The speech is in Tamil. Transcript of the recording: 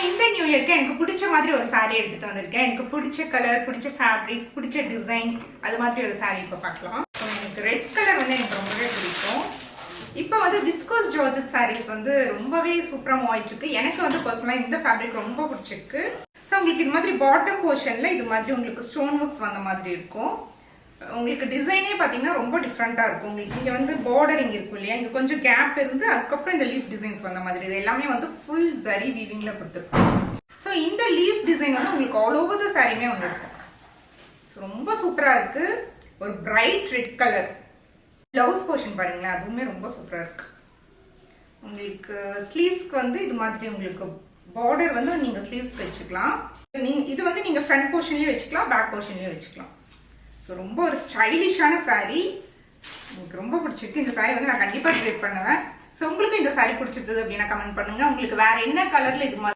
இந்த நியூ இயர்க்கு எனக்கு பிடிச்ச மாதிரி ஒரு saree எடுத்துட்டு வந்திருக்கேன். எனக்கு பிடிச்ச கலர், பிடிச்ச ஃபேப்ரிக், பிடிச்ச டிசைன், அது மாதிரி ஒரு saree இப்போ பார்க்கலாம். எனக்கு ரெட் கலர் வந்து எனக்கு ரொம்பவே பிடிக்கும். இப்போ வந்து விஸ்கோஸ் ஜார்ஜெட் சாரீஸ் வந்து ரொம்பவே சூப்பராக மூவ் ஆயிட்டு இருக்கு. எனக்கு வந்து பர்சனலாக இந்த ஃபேப்ரிக் ரொம்ப பிடிச்சிருக்கு. ஸோ உங்களுக்கு இது மாதிரி பாட்டம் போர்ஷன்ல இது மாதிரி உங்களுக்கு ஸ்டோன் ஒர்க்ஸ் வந்த மாதிரி இருக்கும். உங்களுக்கு டிசைனே பார்த்தீங்கன்னா ரொம்ப டிஃப்ரெண்ட்டாக இருக்கும். உங்களுக்கு இங்கே வந்து பார்டரிங் இருக்கும் இல்லையா, இங்கே கொஞ்சம் கேப் இருந்து அதுக்கப்புறம் இந்த லீஃப் டிசைன்ஸ் வந்த மாதிரி இது எல்லாமே வந்து ஃபுல் ஜரி வீவிங்கில் கொடுத்துருக்கும். ஸோ இந்த லீஃப் டிசைன் வந்து உங்களுக்கு ஆல் ஓவர் த சாரியுமே வந்துருக்கும். ஸோ ரொம்ப சூப்பராக இருக்கு. ஒரு bright red colour. Blouse portion பாருங்களேன், அதுவுமே ரொம்ப சூப்பராக இருக்கு. உங்களுக்கு ஸ்லீவ்ஸ்க்கு வந்து இது மாதிரி உங்களுக்கு பார்டர் வந்து நீங்கள் ஸ்லீவ்ஸ்க்கு வச்சுக்கலாம். இது வந்து நீங்கள் ஃப்ரண்ட் போர்ஷன்லேயும் வச்சுக்கலாம், பேக் போர்ஷன்லேயும் வச்சுக்கலாம். ஸோ ரொம்ப ஒரு ஸ்டைலிஷான saree. எனக்கு ரொம்ப பிடிச்சிருக்கு. இந்த saree வந்து நான் கண்டிப்பாக ட்ரை பண்ணுவேன். ஸோ உங்களுக்கு இந்த saree பிடிச்சிருந்தது அப்படின்னா கமெண்ட் பண்ணுங்க. உங்களுக்கு வேற என்ன கலர்ல இது மாதிரி